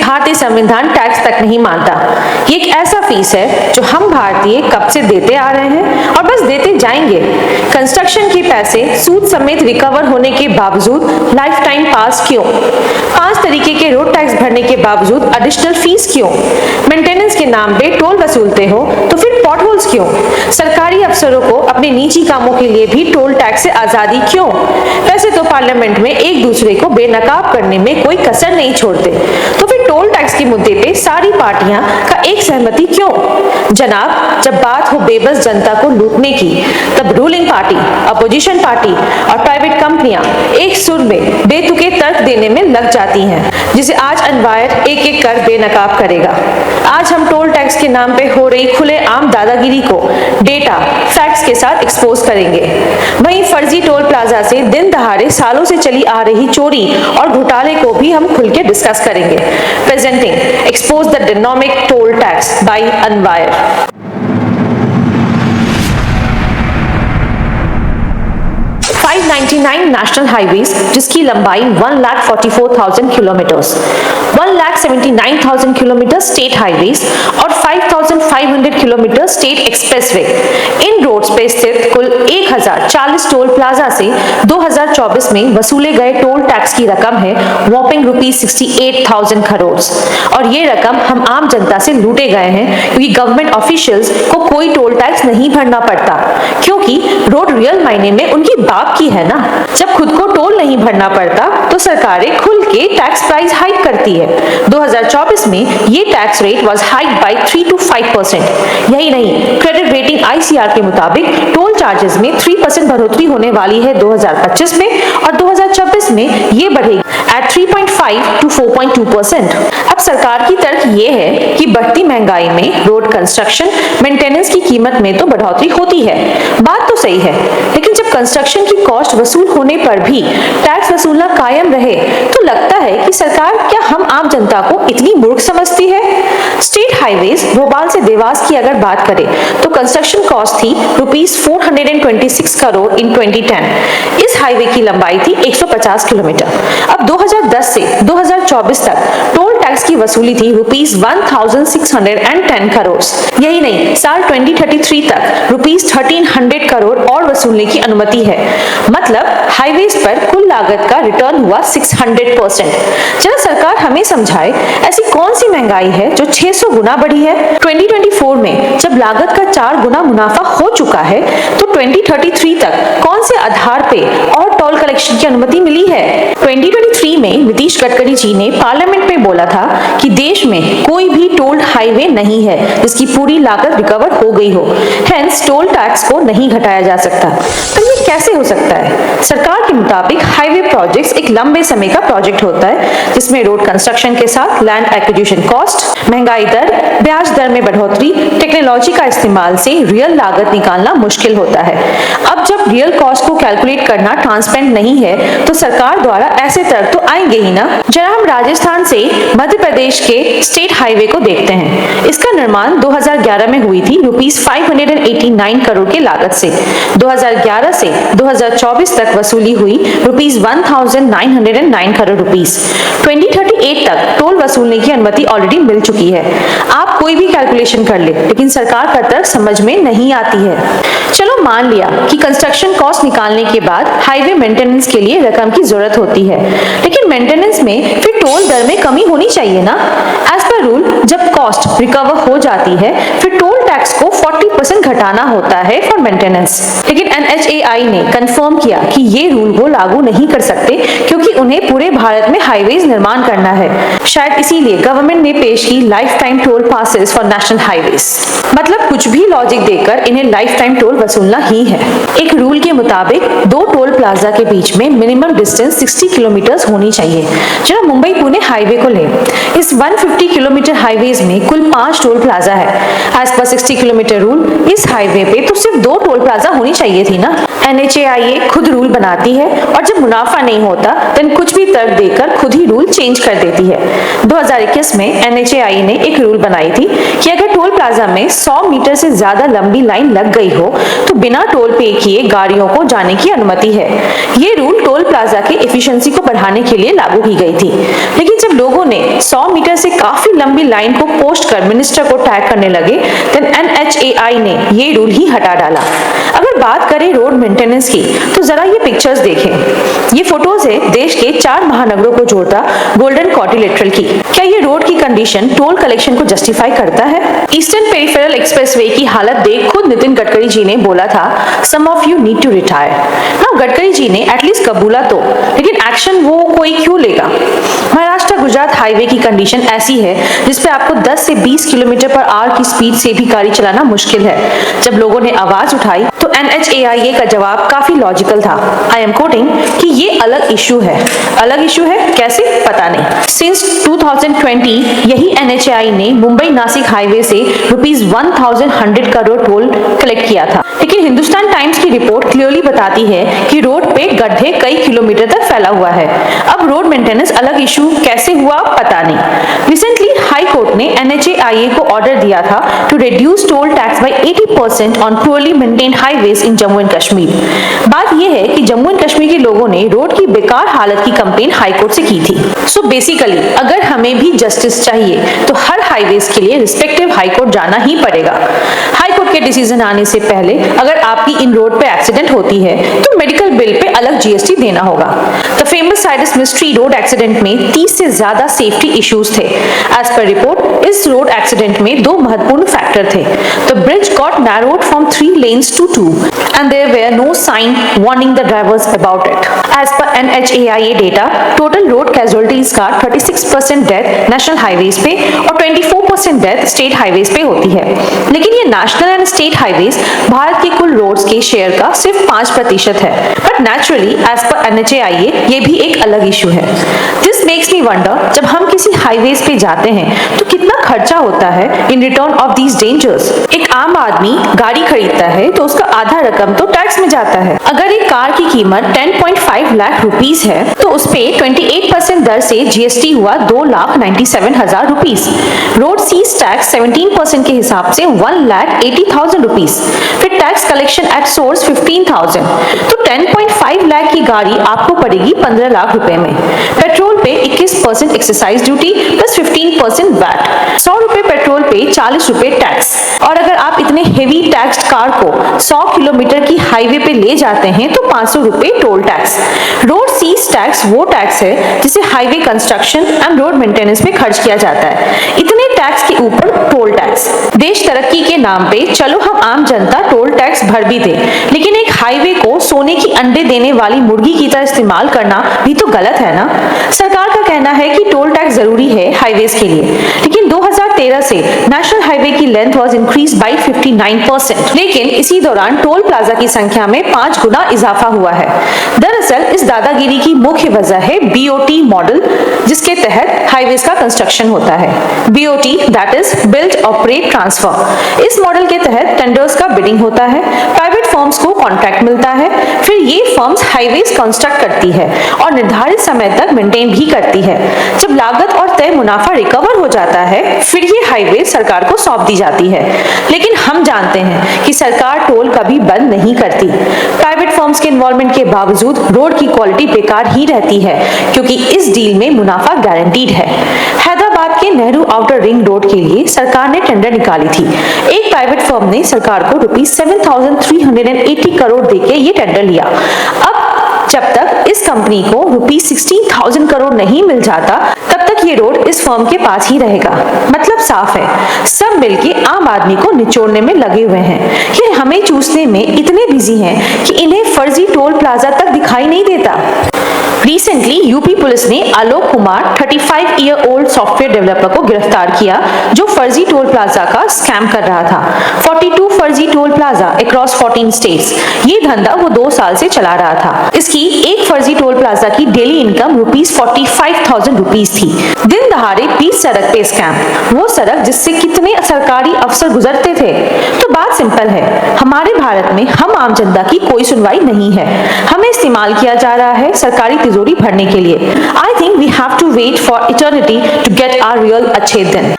भारतीय संविधान टैक्स तक नहीं मानता। ये एक ऐसा फीस है जो हम भारतीय कब से देते आ रहे हैं और बस देते जाएंगे। कंस्ट्रक्शन के पैसे सूद समेत रिकवर होने के बावजूद लाइफ टाइम पास क्यों? 5 तरीके के रोड टैक्स भरने के बावजूद एडिशनल फीस क्यों? मेंटेनेंस के नाम पे टोल वसूलते हो तो फिर पॉटहोल्स क्यों? सरकारी अफसरों को अपने निजी कामों के लिए भी टोल टैक्स से आजादी क्यों? वैसे तो पार्लियामेंट में एक दूसरे को बेनकाब करने में कोई कसर नहीं छोड़ते, तो फिर टोल टैक्स के मुद्दे पे सारी पार्टियां का एक सहमति क्यों? जनाब, जब बात हो बेबस जनता को लूटने की, तब रूलिंग पार्टी, अपोजिशन पार्टी और प्राइवेट कंपनियां एक सुर में बेतुके तर्क देने में लग जाती हैं, जिसे आज अनवायर एक एक कर बेनकाब करेगा। आज हम टोल टैक्स के नाम पे हो रही खुलेआम दादागिरी को डेटा, फैक्ट्स के साथ एक्सपोज करेंगे। वहीं फर्जी टोल प्लाजा से दिन दहाड़े सालों से चली आ रही चोरी और घोटाले को भी हम खुल के डिस्कस करेंगे। Presenting expose the dynamic toll tax by अनवायर। 599 नेशनल हाईवेज जिसकी लंबाई 1,44,000 किलोमीटर, 1,79,000 किलोमीटर स्टेट हाईवेज और 5,500 किलोमीटर स्टेट एक्सप्रेसवे। इन रोड्स पे स्थित कुल 1,040 टोल प्लाजा से 2024 में वसूले गए टोल टैक्स की रकम है वॉपिंग ₹68,000 करोड़। और ये रकम हम आम जनता से लूटे गए हैं, क्योंकि गवर्नमेंट ऑफिशियल्स को कोई टोल टैक्स नहीं भरना पड़ता, क्योंकि रोड रियल मायने में उनकी बाप की है ना। जब खुद को टोल नहीं भरना पड़ता तो सरकारें खुल के टैक्स प्राइस हाइक करती है। 2024 में ये tax rate was hike by 3 to 5%। यही नहीं, क्रेडिट रेटिंग ICR के मुताबिक टोल चार्जेस में 3% बढ़ोतरी होने वाली है 2025 में, और 2026 में ये बढ़ेगी एट 3.5 to 4.2%। अब सरकार की तर्क ये है कि बढ़ती महंगाई में रोड कंस्ट्रक्शन, मेंटेनेंस की कीमत में तो बढ़ोतरी होती है। बात तो सही है, लेकिन जब कंस्ट्रक्शन की कॉस्ट वसूल होने पर भी टैक्स वसूलना कायम रहे तो लगता है कि सरकार क्या हम आम जनता को इतनी मूर्ख समझती है? स्टेट हाईवेज भोपाल से देवास की अगर बात करें तो कंस्ट्रक्शन कॉस्ट थी ₹426 करोड़ इन 2010। इस हाईवे की लंबाई थी 150 किलोमीटर। अब 2010 से 2024 तक टोल टैक्स की वसूली थी ₹1,610 करोड़। यही नहीं, साल 2033 तक ₹1,300 करोड़ और वसूलने की अनुमति है। मतलब हाईवेज पर कुल लागत का रिटर्न हुआ 600%। जरा सरकार हमें समझाए, ऐसी कौन सी महंगाई है जो 600 गुना बढ़ी है? 2024 में जब लागत का 4 गुना मुनाफा हो चुका है तो 2033 तक कौन से आधार पे और टोल कलेक्शन की अनुमति मिली है? 2023 में नीतीश गडकरी जी ने पार्लियामेंट में बोला था कि देश में कोई भी टोल हाईवे नहीं है जिसकी पूरी लागत रिकवर हो गई हो, हेंस टोल टैक्स को नहीं घटाया जा सकता। तो ये कैसे हो सकता है? सरकार के मुताबिक हाईवे प्रोजेक्ट्स एक लंबे समय का प्रोजेक्ट होता है, जिसमें रोड कंस्ट्रक्शन के साथ लैंड एक्विजिशन कॉस्ट, महंगाई दर, ब्याज दर में बढ़ोतरी, टेक्नोलॉजी का इस्तेमाल से रियल लागत निकालना मुश्किल होता है। अब जब रियल कॉस्ट को कैलकुलेट करना ट्रांसपेरेंट नहीं है तो सरकार द्वारा ऐसे तर्क तो आएंगे ही ना। जरा हम राजस्थान से मध्य प्रदेश के स्टेट हाईवे को देखते हैं। इसका निर्माण 2011 में हुई थी ₹589 करोड़ के लागत से। 2011 से 2024 तक वसूली हुई ₹1,909 करोड़। 2038 तक टोल वसूलने की अनुमति ऑलरेडी मिल चुकी है। आप कोई भी कैलकुलेशन कर ले, लेकिन सरकार का तर्क समझ में नहीं आती है। चलो मान लिया कि कंस्ट्रक्शन कॉस्ट निकालने के बाद हाईवे मेंटेनेंस के लिए रकम की जरूरत होती है, लेकिन मेंटेनेंस में फिर टोल दर में कमी होनी चाहिए ना। एज पर रूल जब कॉस्ट रिकवर हो जाती है फिर टोल टैक्स को 40% घटाना होता है फॉर मेंटेनेंस। लेकिन NHAI ने कंफर्म किया कि ये रूल वो लागू नहीं कर सकते, क्योंकि उन्हें पूरे भारत में हाईवेज निर्माण करना है। शायद इसीलिए गवर्नमेंट ने पेश की life time toll passes for national highways. मतलब कुछ भी लॉजिक देकर इन्हें लाइफ टाइम टोल वसूलना ही है। एक रूल के मुताबिक 2 टोल प्लाजा के बीच में मिनिमम डिस्टेंस 60 किलोमीटर होनी चाहिए। जरा मुंबई पुणे हाईवे को ले, इस 150 किलोमीटर हाईवेज में कुल 5 टोल प्लाजा है। एज पर 60 किलोमीटर रूल इस हाईवे पे तो सिर्फ 2 टोल प्लाजा होनी चाहिए थी ना। NHAIA खुद रूल बनाती है और जब मुनाफा नहीं होता तो कुछ भी तर्क देकर खुद ही रूल चेंज कर देती है। 2021 में NHAIA ने एक रूल बनाई थी कि अगर टोल प्लाजा में 100 मीटर से ज्यादा लंबी लाइन लग गई हो तो बिना टोल पे किए गाड़ियों को जाने की अनुमति है। ये रूल टोल प्लाजा के एफिशिएंसी को बढ़ाने के लिए लागू की गई थी, लेकिन जब लोगों ने 100 मीटर से काफी लंबी लाइन को पोस्ट कर मिनिस्टर को टैग करने लगे तो NHAIA ने ये रूल ही हटा डाला। अगर बात करें रोड मेंटेनेंस की तो जरा ये पिक्चर्स देखें। ये फोटोज है देश के 4 महानगरों को जोड़ता गोल्डन क्वाड्रिलेटरल की। क्या ये रोड की कंडीशन टोल कलेक्शन को जस्टिफाई करता है? ईस्टर्न पेरिफेरल एक्सप्रेसवे की हालत देख खुद नितिन गडकरी जी ने बोला था, some of you need to retire. Now Gadkari ji ने एटलीस्ट कबूला तो, लेकिन एक्शन वो कोई क्यों लेगा? महाराष्ट्र गुजरात हाईवे की कंडीशन ऐसी है जिसपे आपको 10 से 20 किलोमीटर पर आवर की स्पीड से भी गाड़ी चलाना मुश्किल है। जब लोगों ने आवाज उठाई तो NHAIA का जवाब काफी लॉजिकल था। आई एम कोटिंग कि ये अलग इशू है। अलग इशू है कैसे? पता नहीं। सिंस 2020 यही NHAIA ने मुंबई नासिक हाईवे से ₹1100 करोड़ टोल कलेक्ट किया था, लेकिन हिंदुस्तान टाइम्स की रिपोर्ट क्लियरली बताती है कि रोड पे गड्ढे कई किलोमीटर तक फैला हुआ है। अब रोड मेंटेनेंस अलग इशू कैसे हुआ पता नहीं। रिसेंटली हाई कोर्ट ने NHAIA को ऑर्डर दिया था to reduce toll tax by 80% on poorly maintained highways in Jammu and Kashmir. बात यह है कि जम्मू एंड कश्मीर के लोगों ने रोड की बेकार हालत की कंप्लेन हाई कोर्ट से की थी। सो बेसिकली अगर हमें भी जस्टिस चाहिए तो हर हाईवेज के लिए रिस्पेक्टिव हाई कोर्ट जाना ही पड़ेगा। हाई कोर्ट के डिसीजन आने से पहले अगर आपकी इन रोड पे एक्सीडेंट होती है तो मेडिकल बिल पे अलग GST देना होगा। The famous Cyrus mystery road accident में 30 से ज्यादा सेफ्टी इश्यूज थे। एज पर रिपोर्ट इस रोड एक्सीडेंट में 2 महत्वपूर्ण फैक्टर थे। The bridge got narrowed from 3 lanes to 2 and there were no sign warning the drivers about it. As per NHAIA data, total road casualties का 36% death national highways पे और 24% death state highways पे होती है। लेकिन ये national and state highways Bharat के कुल रोड्स के शेयर का सिर्फ 5% है। But naturally as per NHAIA ये भी एक अलग इशू है। दिस मेक्स मी वंडर, जब हम किसी हाईवेज पे जाते हैं तो कितना खर्चा होता है in return of these dangers. एक आम आदमी गाड़ी खरीदता है तो उसका आधा रकम तो टैक्स में जाता है। अगर एक कार की कीमत 10.5 लाख रुपीस है तो उस पे 28% दर से GST हुआ 2,97,000 रुपीस। रोड सीज टैक्स 17% के हिसाब से 1,80,000 रुपीस। फिर टैक्स कलेक्शन एट सोर्स 15,000, तो 10.5 लाख की गाड़ी आपको पड़ेगी 15 लाख रुपए में। पेट्रोल पे 21% एक्साइज ड्यूटी प्लस 15% वैट। 100 रुपए पेट्रोल पे 40 रुपए टैक्स। और अगर आप इतने हेवी टैक्स्ड कार को 100 किलोमीटर की हाईवे पे ले जाते हैं तो 500 रुपए toll tax. Road cess tax वो टैक्स है जिसे highway construction and road maintenance पे खर्च किया जाता है। इतने टैक्स के ऊपर टोल टैक्स। देश तरक्की के नाम पे चलो हम आम जनता टोल टैक्स भर भी दे, लेकिन एक हाईवे को सोने की अंडे देने वाली मुर्गी की तरह इस्तेमाल करना भी तो गलत है ना। सरकार का कहना है कि टोल टैक्स जरूरी है हाईवेज के लिए, लेकिन 2013 से नेशनल हाईवे की लेंथ वाज इंक्रीज बाय 59%, लेकिन इसी दौरान टोल प्लाजा की संख्या में 5 गुना इजाफा हुआ है। दरअसल इस दादागिरी की मुख्य वजह है BOT मॉडल, जिसके तहत हाईवेज का कंस्ट्रक्शन होता है। BOT that is build operate transfer. इस मॉडल के तहत टेंडर्स का बिडिंग होता है, प्राइवेट फर्म्स को कॉन्ट्रैक्ट मिलता है, फिर ये फर्म्स हाईवेज कंस्ट्रक्ट करती है और निर्धारित समय तक मेंटेन भी करती है। जब लागत और तय मुनाफा रिकवर हो जाता है फिर ये हाईवे सरकार को सौंप दी जाती है। लेकिन हम जानते हैं कि सरकार टोल कभी बंद नहीं करती। प्राइवेट फर्म्स के इन्वॉल्वमेंट के बावजूद रोड की क्वालिटी बेकार ही रहती है, क्योंकि इस डील में मुनाफा गारंटीड है। हैदराबाद के नेहरू आउटर रिंग रोड के लिए सरकार ने टेंडर निकाली थी। एक प्राइवेट फर्म ने सरकार को ₹7,380 करोड़ देके ये टेंडर लिया। अब जब तक इस कंपनी को ₹16,000 करोड़ नहीं मिल जाता तब तक ये रोड इस फर्म के पास ही रहेगा। मतलब साफ है, सब मिलके आम आदमी को निचोड़ने में लगे हुए हैं। ये हमें चूसने में इतने बिजी हैं कि इन्हें फर्जी टोल प्लाजा तक दिखाई नहीं देता। रिसेंटली यूपी पुलिस ने Alok Kumar 35 year old software developer को गिरफ्तार किया जो फर्जी टोल प्लाजा का स्कैम कर रहा था। 42 फर्जी टोल प्लाजा अक्रॉस 14 स्टेट्स। ये धंधा वो 2 साल से चला रहा था। इसकी एक फर्जी टोल प्लाजा की डेली इनकम ₹45,000 थी। दिन दहाड़े 20 सड़क पे स्कैम, वो सड़क जिससे कितने सरकारी अफसर गुजरते थे। तो बात सिंपल है, हमारे भारत में हम आम जनता की कोई सुनवाई नहीं है। हमें इस्तेमाल किया जा रहा है सरकारी तिजोरी भरने के लिए। I think we have to wait for eternity to get our real अच्छे दिन।